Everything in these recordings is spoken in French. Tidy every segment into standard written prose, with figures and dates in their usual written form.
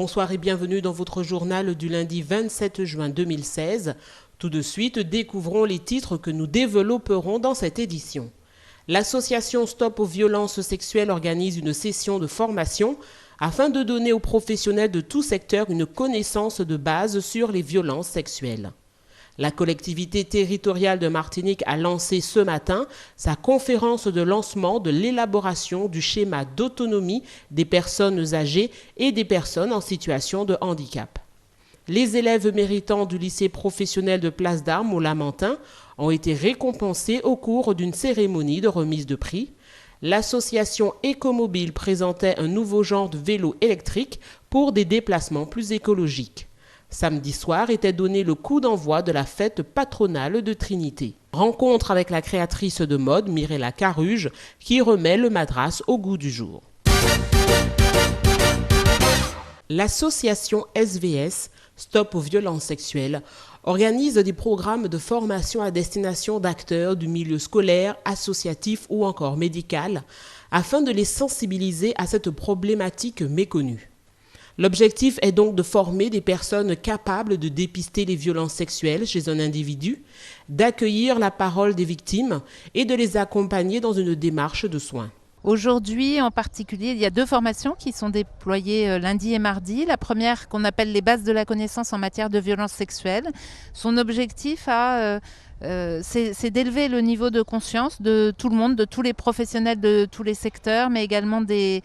Bonsoir et bienvenue dans votre journal du lundi 27 juin 2016. Tout de suite, découvrons les titres que nous développerons dans cette édition. L'association Stop aux violences sexuelles organise une session de formation afin de donner aux professionnels de tout secteur une connaissance de base sur les violences sexuelles. La collectivité territoriale de Martinique a lancé ce matin sa conférence de lancement de l'élaboration du schéma d'autonomie des personnes âgées et des personnes en situation de handicap. Les élèves méritants du lycée professionnel de Place d'Armes au Lamentin ont été récompensés au cours d'une cérémonie de remise de prix. L'association Écomobile présentait un nouveau genre de vélo électrique pour des déplacements plus écologiques. Samedi soir était donné le coup d'envoi de la fête patronale de Trinité. Rencontre avec la créatrice de mode Mirella Caruge qui remet le madras au goût du jour. L'association SVS, Stop aux violences sexuelles, organise des programmes de formation à destination d'acteurs du milieu scolaire, associatif ou encore médical afin de les sensibiliser à cette problématique méconnue. L'objectif est donc de former des personnes capables de dépister les violences sexuelles chez un individu, d'accueillir la parole des victimes et de les accompagner dans une démarche de soins. Aujourd'hui, en particulier, il y a 2 formations qui sont déployées lundi et mardi. La première, qu'on appelle les bases de la connaissance en matière de violences sexuelles. Son objectif c'est d'élever le niveau de conscience de tout le monde, de tous les professionnels de tous les secteurs, mais également des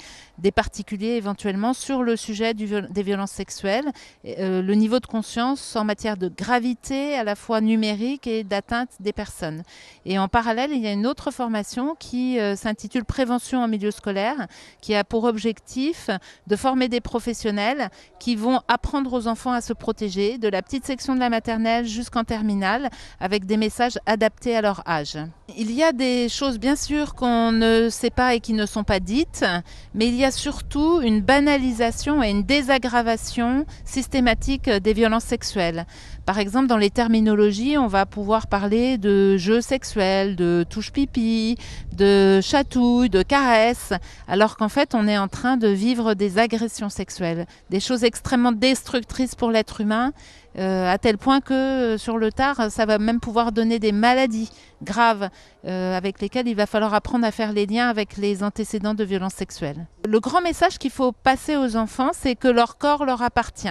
particuliers éventuellement sur le sujet des violences sexuelles. Le niveau de conscience en matière de gravité à la fois numérique et d'atteinte des personnes. Et en parallèle, il y a une autre formation qui s'intitule Prévention en milieu scolaire, qui a pour objectif de former des professionnels qui vont apprendre aux enfants à se protéger, de la petite section de la maternelle jusqu'en terminale, avec des messages adaptés à leur âge. Il y a des choses bien sûr qu'on ne sait pas et qui ne sont pas dites, mais il y a surtout une banalisation et une désaggravation systématique des violences sexuelles. Par exemple, dans les terminologies, on va pouvoir parler de jeux sexuels, de touche-pipi, de chatouilles, de caresses, alors qu'en fait, on est en train de vivre des agressions sexuelles, des choses extrêmement destructrices pour l'être humain, à tel point que sur le tard, ça va même pouvoir donner des maladies graves avec lesquelles il va falloir apprendre à faire les liens avec les antécédents de violences sexuelles. Le grand message qu'il faut passer aux enfants, c'est que leur corps leur appartient,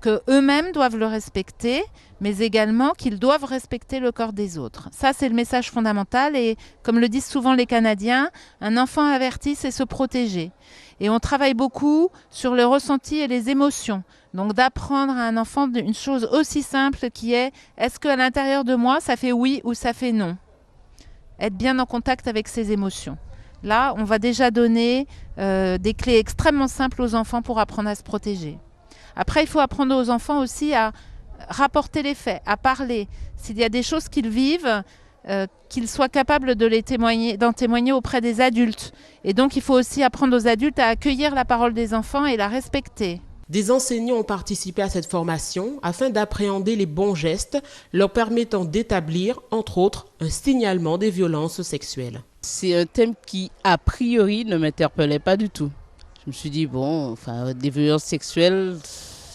qu'eux-mêmes doivent le respecter, mais également qu'ils doivent respecter le corps des autres. Ça, c'est le message fondamental et comme le disent souvent les Canadiens, un enfant averti, c'est se protéger. Et on travaille beaucoup sur le ressenti et les émotions. Donc d'apprendre à un enfant une chose aussi simple qui est « est-ce qu'à l'intérieur de moi, ça fait oui ou ça fait non ?» Être bien en contact avec ses émotions. Là, on va déjà donner des clés extrêmement simples aux enfants pour apprendre à se protéger. Après, il faut apprendre aux enfants aussi à rapporter les faits, à parler. S'il y a des choses qu'ils vivent, qu'ils soient capables d'en témoigner auprès des adultes. Et donc, il faut aussi apprendre aux adultes à accueillir la parole des enfants et la respecter. Des enseignants ont participé à cette formation afin d'appréhender les bons gestes, leur permettant d'établir, entre autres, un signalement des violences sexuelles. C'est un thème qui, a priori, ne m'interpellait pas du tout. Je me suis dit, des violences sexuelles,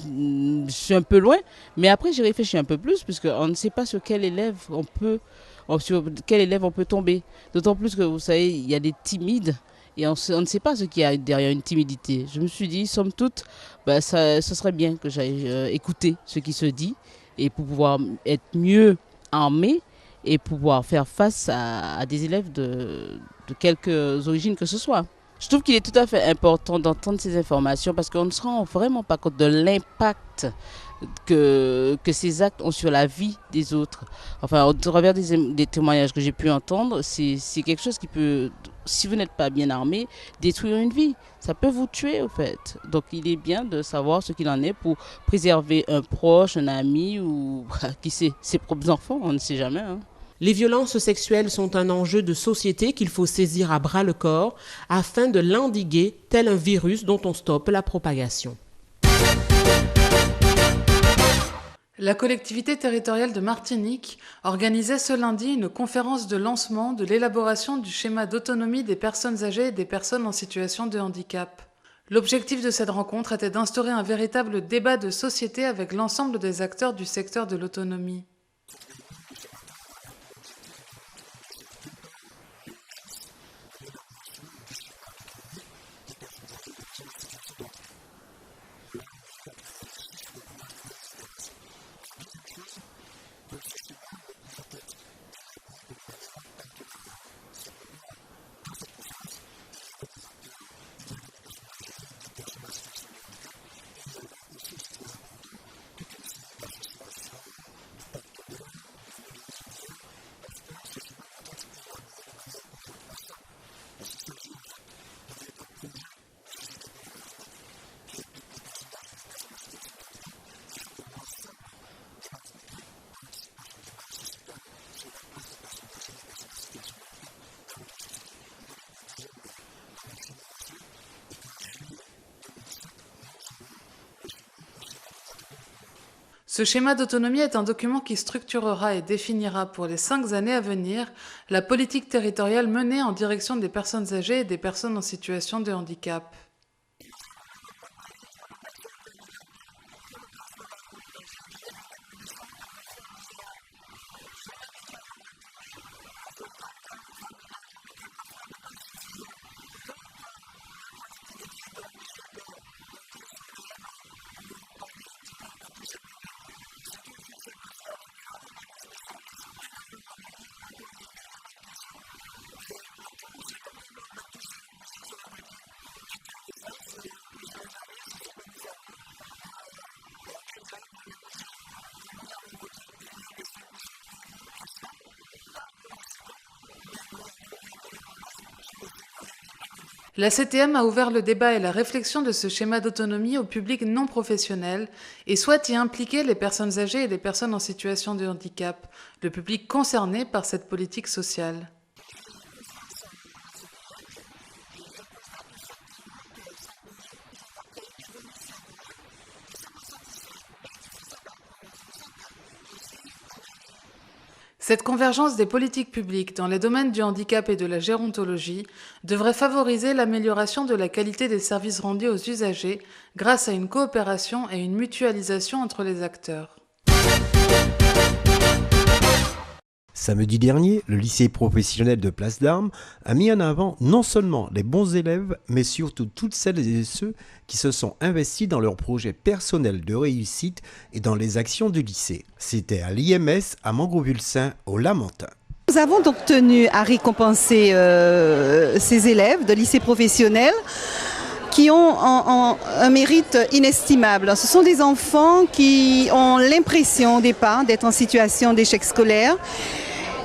je suis un peu loin. Mais après, j'ai réfléchi un peu plus, puisqu'on ne sait pas sur quel élève on peut tomber. D'autant plus que, vous savez, il y a des timides. Et on ne sait pas ce qu'il y a derrière une timidité. Je me suis dit, somme toute, ce serait bien que j'aille écouter ce qui se dit et pour pouvoir être mieux armé et pouvoir faire face à des élèves de quelques origines que ce soit. Je trouve qu'il est tout à fait important d'entendre ces informations parce qu'on ne se rend vraiment pas compte de l'impact que ces actes ont sur la vie des autres. Enfin, au travers des témoignages que j'ai pu entendre, c'est quelque chose qui peut, si vous n'êtes pas bien armé, détruire une vie. Ça peut vous tuer, au fait. Donc, il est bien de savoir ce qu'il en est pour préserver un proche, un ami ou qui sait, ses propres enfants, on ne sait jamais. Les violences sexuelles sont un enjeu de société qu'il faut saisir à bras-le-corps afin de l'endiguer tel un virus dont on stoppe la propagation. La collectivité territoriale de Martinique organisait ce lundi une conférence de lancement de l'élaboration du schéma d'autonomie des personnes âgées et des personnes en situation de handicap. L'objectif de cette rencontre était d'instaurer un véritable débat de société avec l'ensemble des acteurs du secteur de l'autonomie. Ce schéma d'autonomie est un document qui structurera et définira pour les 5 années à venir la politique territoriale menée en direction des personnes âgées et des personnes en situation de handicap. La CTM a ouvert le débat et la réflexion de ce schéma d'autonomie au public non professionnel et souhaite y impliquer les personnes âgées et les personnes en situation de handicap, le public concerné par cette politique sociale. Cette convergence des politiques publiques dans les domaines du handicap et de la gérontologie devrait favoriser l'amélioration de la qualité des services rendus aux usagers grâce à une coopération et une mutualisation entre les acteurs. Samedi dernier, le lycée professionnel de Place d'Armes a mis en avant non seulement les bons élèves, mais surtout toutes celles et ceux qui se sont investis dans leurs projets personnels de réussite et dans les actions du lycée. C'était à l'IMS à Mangrovulsin, au Lamentin. Nous avons donc tenu à récompenser ces élèves de lycée professionnel qui ont un mérite inestimable. Ce sont des enfants qui ont l'impression au départ d'être en situation d'échec scolaire,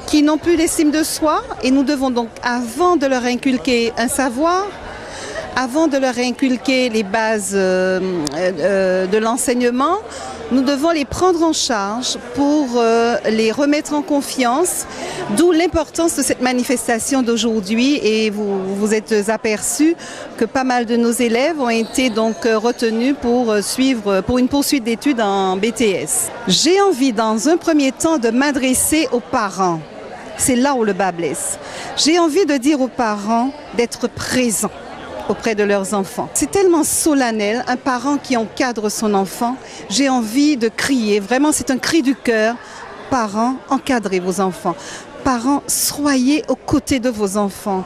qui n'ont plus d'estime de soi, et nous devons donc, avant de leur inculquer un savoir, avant de leur inculquer les bases de l'enseignement, nous devons les prendre en charge pour les remettre en confiance, d'où l'importance de cette manifestation d'aujourd'hui. Et vous êtes aperçus que pas mal de nos élèves ont été donc retenus pour une poursuite d'études en BTS. J'ai envie dans un premier temps de m'adresser aux parents. C'est là où le bas blesse. J'ai envie de dire aux parents d'être présents auprès de leurs enfants. C'est tellement solennel, un parent qui encadre son enfant. J'ai envie de crier, vraiment c'est un cri du cœur. Parents, encadrez vos enfants. Parents, soyez aux côtés de vos enfants.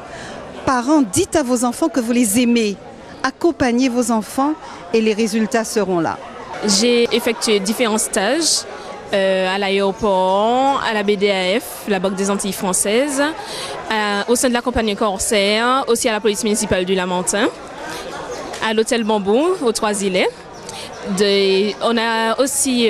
Parents, dites à vos enfants que vous les aimez. Accompagnez vos enfants et les résultats seront là. J'ai effectué différents stages à l'aéroport, à la BDAF, la Banque des Antilles françaises, au sein de la compagnie Corsair, aussi à la police municipale du Lamentin, à l'hôtel Bambou, aux Trois-Îlets. On a aussi,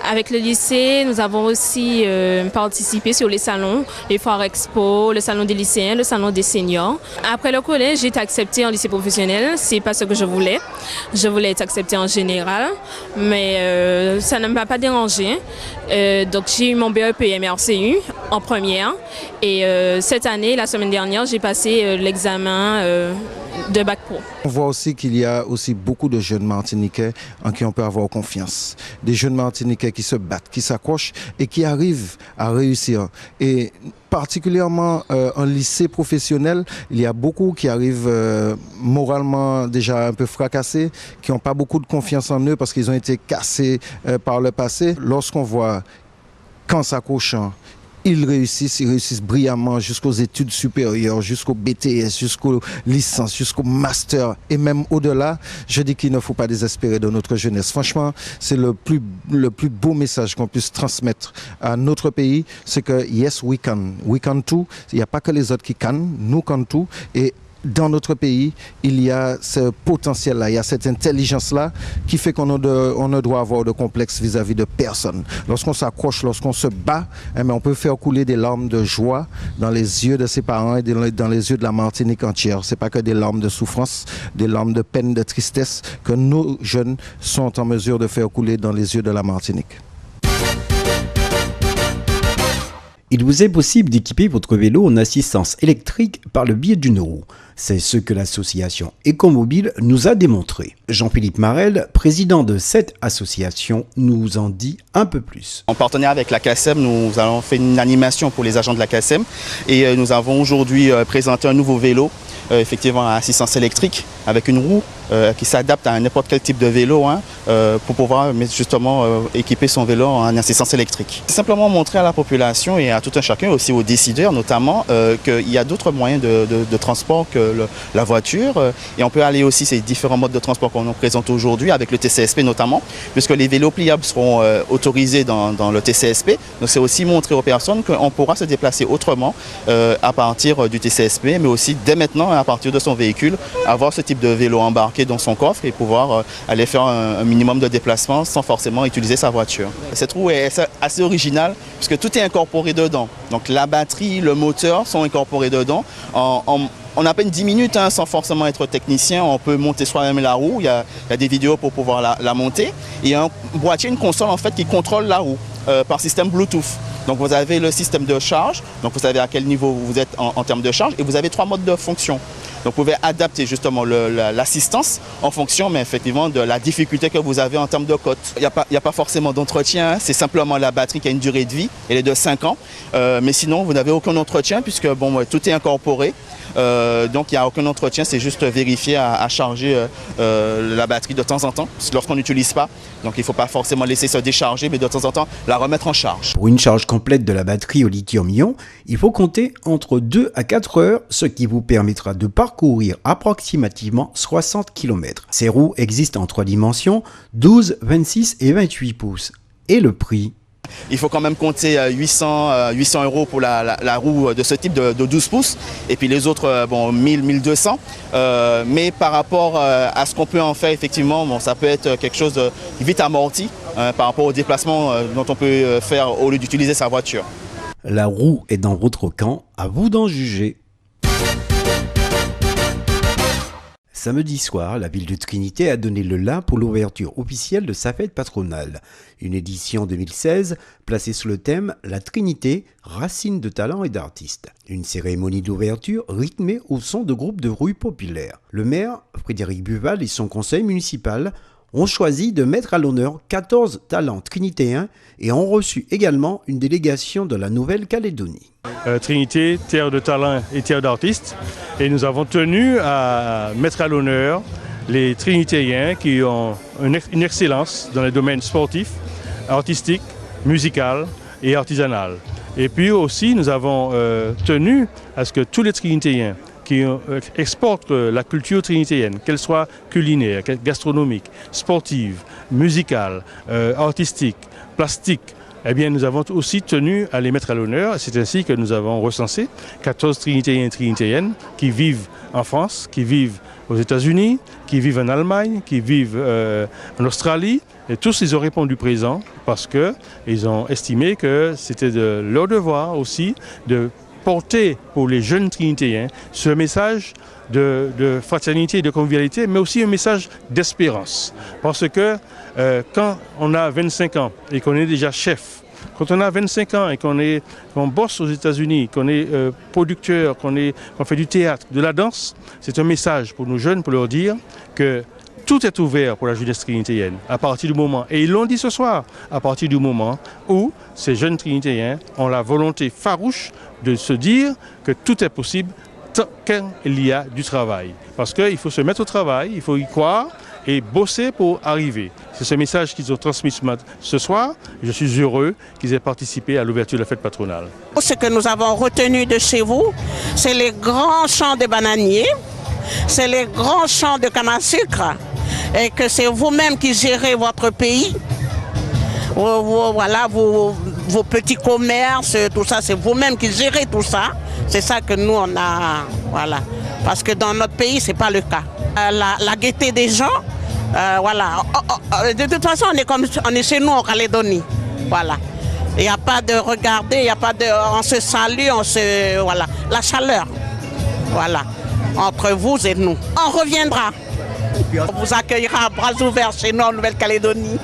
avec le lycée, nous avons aussi participé sur les salons, les foires expo, le salon des lycéens, le salon des seniors. Après le collège, j'ai été acceptée en lycée professionnel. C'est pas ce que je voulais. Je voulais être acceptée en général, mais ça ne m'a pas dérangé. Donc j'ai eu mon BEP MRCU en première. Et cette année, la semaine dernière, j'ai passé l'examen de bac pro. On voit aussi qu'il y a aussi beaucoup de jeunes Martiniquais en qui on peut avoir confiance. Des jeunes Martiniquais qui se battent, qui s'accrochent et qui arrivent à réussir. Et particulièrement en lycée professionnel, il y a beaucoup qui arrivent moralement déjà un peu fracassés, qui n'ont pas beaucoup de confiance en eux parce qu'ils ont été cassés par le passé. Lorsqu'on voit qu'en s'accrochant, ils réussissent brillamment jusqu'aux études supérieures, jusqu'au BTS, jusqu'aux licences, jusqu'au master et même au-delà. Je dis qu'il ne faut pas désespérer de notre jeunesse. Franchement, c'est le plus beau message qu'on puisse transmettre à notre pays, c'est que yes, we can too. Il n'y a pas que les autres qui can, nous can too. Et dans notre pays, il y a ce potentiel-là, il y a cette intelligence-là qui fait qu'on ne doit avoir de complexe vis-à-vis de personne. Lorsqu'on s'accroche, lorsqu'on se bat, on peut faire couler des larmes de joie dans les yeux de ses parents et dans les yeux de la Martinique entière. Ce n'est pas que des larmes de souffrance, des larmes de peine, de tristesse que nos jeunes sont en mesure de faire couler dans les yeux de la Martinique. Il vous est possible d'équiper votre vélo en assistance électrique par le biais d'une roue. C'est ce que l'association Écomobile nous a démontré. Jean-Philippe Marel, président de cette association, nous en dit un peu plus. En partenariat avec la CACEM, nous avons fait une animation pour les agents de la CACEM et nous avons aujourd'hui présenté un nouveau vélo, effectivement à assistance électrique, avec une roue qui s'adapte à n'importe quel type de vélo pour pouvoir justement équiper son vélo en assistance électrique. C'est simplement montrer à la population et à tout un chacun, aussi aux décideurs notamment, qu'il y a d'autres moyens de transport que la voiture et on peut aller aussi ces différents modes de transport qu'on nous présente aujourd'hui avec le TCSP notamment, puisque les vélos pliables seront autorisés dans le TCSP. Donc c'est aussi montrer aux personnes qu'on pourra se déplacer autrement à partir du TCSP, mais aussi dès maintenant à partir de son véhicule, avoir ce type de vélo embarqué dans son coffre et pouvoir aller faire un minimum de déplacement sans forcément utiliser sa voiture. Cette roue est assez originale puisque tout est incorporé dedans. Donc la batterie, le moteur sont incorporés dedans. En à peine 10 minutes, sans forcément être technicien, on peut monter soi-même la roue. Il y a des vidéos pour pouvoir la monter. Il y a un boîtier, une console en fait qui contrôle la roue par système Bluetooth. Donc vous avez le système de charge, donc vous savez à quel niveau vous êtes en termes de charge et vous avez 3 modes de fonction. Donc vous pouvez adapter justement l'assistance en fonction mais effectivement de la difficulté que vous avez en termes de cote. Il n'y a pas forcément d'entretien, c'est simplement la batterie qui a une durée de vie, elle est de 5 ans. Mais sinon vous n'avez aucun entretien puisque tout est incorporé. Donc il n'y a aucun entretien, c'est juste vérifier à charger la batterie de temps en temps lorsqu'on n'utilise pas. Donc il ne faut pas forcément laisser se décharger mais de temps en temps la remettre en charge. Pour une charge complète de la batterie au lithium-ion, il faut compter entre 2 à 4 heures, ce qui vous permettra de parcourir approximativement 60 km. Ces roues existent en 3 dimensions, 12, 26 et 28 pouces. Et le prix ? Il faut quand même compter 800 € pour la roue de ce type de 12 pouces et puis les autres 1000, 1200. Mais par rapport à ce qu'on peut en faire effectivement, ça peut être quelque chose de vite amorti par rapport au déplacement dont on peut faire au lieu d'utiliser sa voiture. La roue est dans votre camp, à vous d'en juger. Samedi soir, la ville de Trinité a donné le la pour l'ouverture officielle de sa fête patronale. Une édition 2016 placée sous le thème « La Trinité, racine de talents et d'artistes ». Une cérémonie d'ouverture rythmée au son de groupes de rue populaires. Le maire, Frédéric Buval, et son conseil municipal ont choisi de mettre à l'honneur 14 talents trinitéens et ont reçu également une délégation de la Nouvelle-Calédonie. Trinité, terre de talents et terre d'artistes. Et nous avons tenu à mettre à l'honneur les Trinitéens qui ont une excellence dans les domaines sportifs, artistiques, musical et artisanal. Et puis aussi, nous avons tenu à ce que tous les Trinitéens qui exportent la culture trinitéenne, qu'elle soit culinaire, gastronomique, sportive, musicale, artistique, plastique, eh bien, nous avons aussi tenu à les mettre à l'honneur. C'est ainsi que nous avons recensé 14 Trinitéens et Trinitéennes qui vivent en France, qui vivent aux États-Unis, qui vivent en Allemagne, qui vivent en Australie. Et tous, ils ont répondu présent parce qu'ils ont estimé que c'était de leur devoir aussi de porter pour les jeunes Trinitéens ce message de fraternité et de convivialité, mais aussi un message d'espérance. Parce que quand on a 25 ans et qu'on est déjà chef Quand on a 25 ans et qu'on bosse aux États-Unis, qu'on est producteur, qu'on fait du théâtre, de la danse, c'est un message pour nos jeunes pour leur dire que tout est ouvert pour la jeunesse trinitéenne à partir du moment, et ils l'ont dit ce soir, à partir du moment où ces jeunes trinitéens ont la volonté farouche de se dire que tout est possible tant qu'il y a du travail. Parce qu'il faut se mettre au travail, il faut y croire et bosser pour arriver. C'est ce message qu'ils ont transmis ce soir. Je suis heureux qu'ils aient participé à l'ouverture de la fête patronale. Ce que nous avons retenu de chez vous, c'est les grands champs de bananiers, c'est les grands champs de canne à sucre, et que c'est vous-même qui gérez votre pays. Voilà, vos petits commerces, tout ça, c'est vous-même qui gérez tout ça. C'est ça que nous, on a, voilà. Parce que dans notre pays, ce n'est pas le cas. La gaieté des gens, voilà. De toute façon, on est chez nous en Calédonie. Voilà. Il n'y a pas de regarder, il n'y a pas de... On se salue, voilà. La chaleur, voilà. Entre vous et nous. On reviendra. On vous accueillera à bras ouverts chez nous en Nouvelle-Calédonie.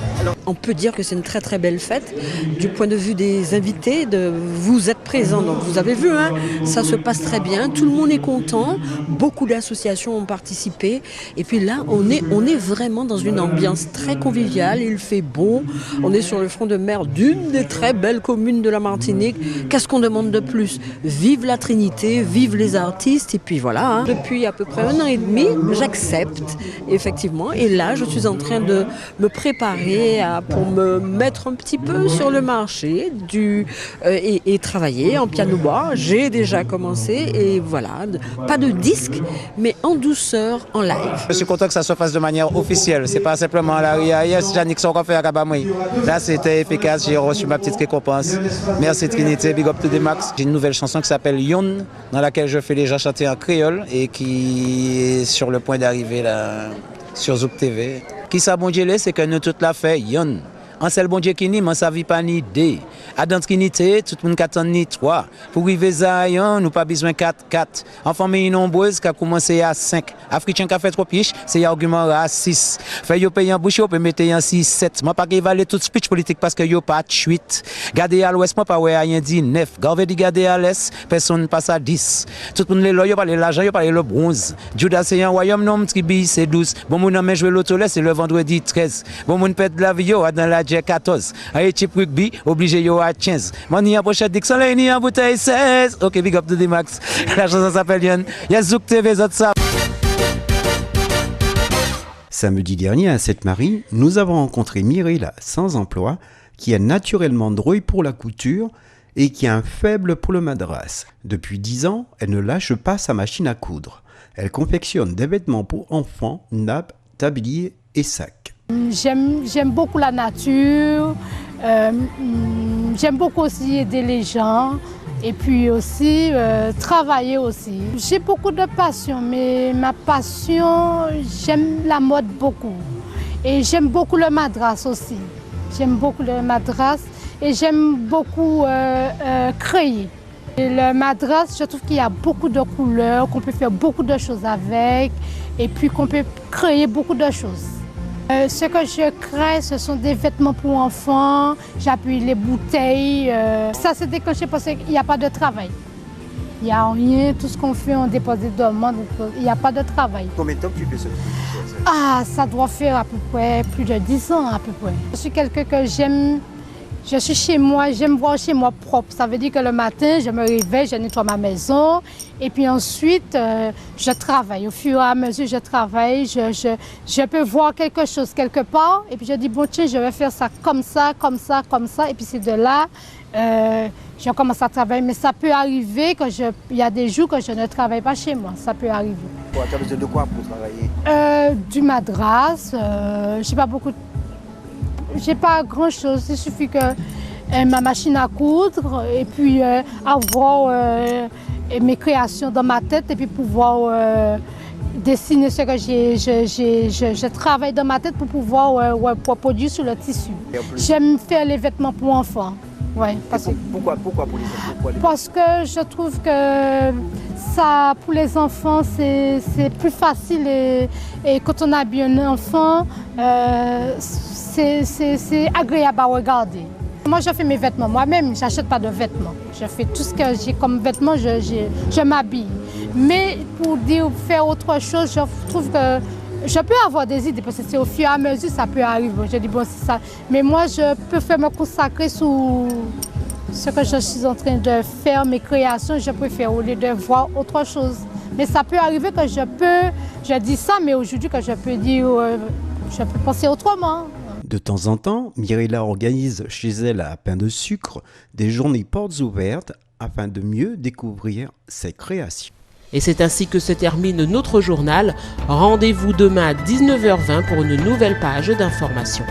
On peut dire que c'est une très très belle fête du point de vue des invités, vous êtes présents, donc vous avez vu, hein, ça se passe très bien, tout le monde est content, beaucoup d'associations ont participé et puis là on est vraiment dans une ambiance très conviviale, il fait beau, on est sur le front de mer d'une des très belles communes de la Martinique, qu'est-ce qu'on demande de plus? Vive la Trinité, vive les artistes et puis voilà, hein. Depuis à peu près 1 an et demi, j'accepte effectivement et là je suis en train de me préparer pour me mettre un petit peu sur le marché et travailler en piano-bar. J'ai déjà commencé et voilà, pas de disque, mais en douceur, en live. Je suis content que ça se fasse de manière officielle. C'est pas simplement à la RIA. Yes, Jannick, son fait à Kabamoui. Là, c'était efficace. J'ai reçu ma petite récompense. Merci Trinité, big up to the max. J'ai une nouvelle chanson qui s'appelle Yon, dans laquelle je fais les gens chanter en créole et qui est sur le point d'arriver là sur Zouk TV. Qui ça bon Dieu, c'est que nous toute la fait Yon. En seul bon Dieu qui n'y m'en sa vie pas ni deux. À dans Trinité, tout le monde attend ni 3. Pour arriver Zion, nous pas besoin 4. En famille nombreuse qui a commencé à 5. Africain qui a fait trop piche, c'est argument à 6. Fait yo payer en bouche, yo peut mettre en 6, 7. Moi pas évaluer tout speech politique parce que yo pas 8. Gardez à l'ouest, moi pas ouais rien dit 9. Garvey dit garder à l'est, personne passe à 10. Tout le monde les yo parler l'argent, yo parler le bronze. Judas c'est un royaume nom tribu c'est 12. Bon moun en jouer l'auto c'est le vendredi 13. Bon moun pète la vie yo dans la 14. Aïe chip rugby, obligé yo à 15. Mani à pochette Dixon, là ni en bouteille 16. Ok, big up to the max. La chanson s'appelle Yon. Y'a Zouk TV, autres ça. Samedi dernier à Sainte-Marie, nous avons rencontré Mirella, sans emploi, qui est naturellement douée pour la couture et qui a un faible pour le madras. Depuis 10 ans, elle ne lâche pas sa machine à coudre. Elle confectionne des vêtements pour enfants, nappes, tabliers et sacs. J'aime beaucoup la nature, j'aime beaucoup aussi aider les gens et puis aussi travailler aussi. J'ai beaucoup de passion, mais ma passion, j'aime la mode beaucoup. Et j'aime beaucoup le madras aussi. J'aime beaucoup le madras et j'aime beaucoup créer. Et le madras, je trouve qu'il y a beaucoup de couleurs, qu'on peut faire beaucoup de choses avec et puis qu'on peut créer beaucoup de choses. Ce que je crée, ce sont des vêtements pour enfants, j'appuie les bouteilles. Ça s'est déclenché parce qu'il n'y a pas de travail. Il n'y a rien, tout ce qu'on fait, on dépose des demandes, il n'y a pas de travail. Combien de temps tu fais ça? Ah, ça doit faire à peu près plus de 10 ans à peu près. Je suis quelqu'un que j'aime. Je suis chez moi, j'aime voir chez moi propre. Ça veut dire que le matin, je me réveille, je nettoie ma maison. Et puis ensuite, je travaille. Au fur et à mesure, je travaille. Je peux voir quelque chose quelque part. Et puis je dis, bon tiens, je vais faire ça comme ça, comme ça, comme ça. Et puis c'est de là, je commence à travailler. Mais ça peut arriver qu'il y a des jours que je ne travaille pas chez moi. Ça peut arriver. Tu as besoin de quoi pour travailler? Du madras, je sais pas beaucoup. J'ai pas grand chose, il suffit que ma machine à coudre et puis avoir mes créations dans ma tête et puis pouvoir dessiner ce que je travaille dans ma tête pour pouvoir produire sur le tissu. J'aime faire les vêtements pour enfants. Ouais, pourquoi pour les enfants? Parce que je trouve que ça, pour les enfants, c'est plus facile et quand on habille un enfant, c'est agréable à regarder. Moi, je fais mes vêtements moi-même, je n'achète pas de vêtements. Je fais tout ce que j'ai comme vêtements, je m'habille. Mais pour dire faire autre chose, je trouve que je peux avoir des idées, parce que c'est au fur et à mesure ça peut arriver. Je dis bon, c'est ça. Mais moi, je préfère me consacrer sur ce que je suis en train de faire, mes créations. Je préfère au lieu de voir autre chose. Mais ça peut arriver que je dis ça, mais aujourd'hui que je peux dire, je peux penser autrement. De temps en temps, Mirella organise chez elle à Pain de Sucre des journées portes ouvertes afin de mieux découvrir ses créations. Et c'est ainsi que se termine notre journal. Rendez-vous demain à 19h20 pour une nouvelle page d'information.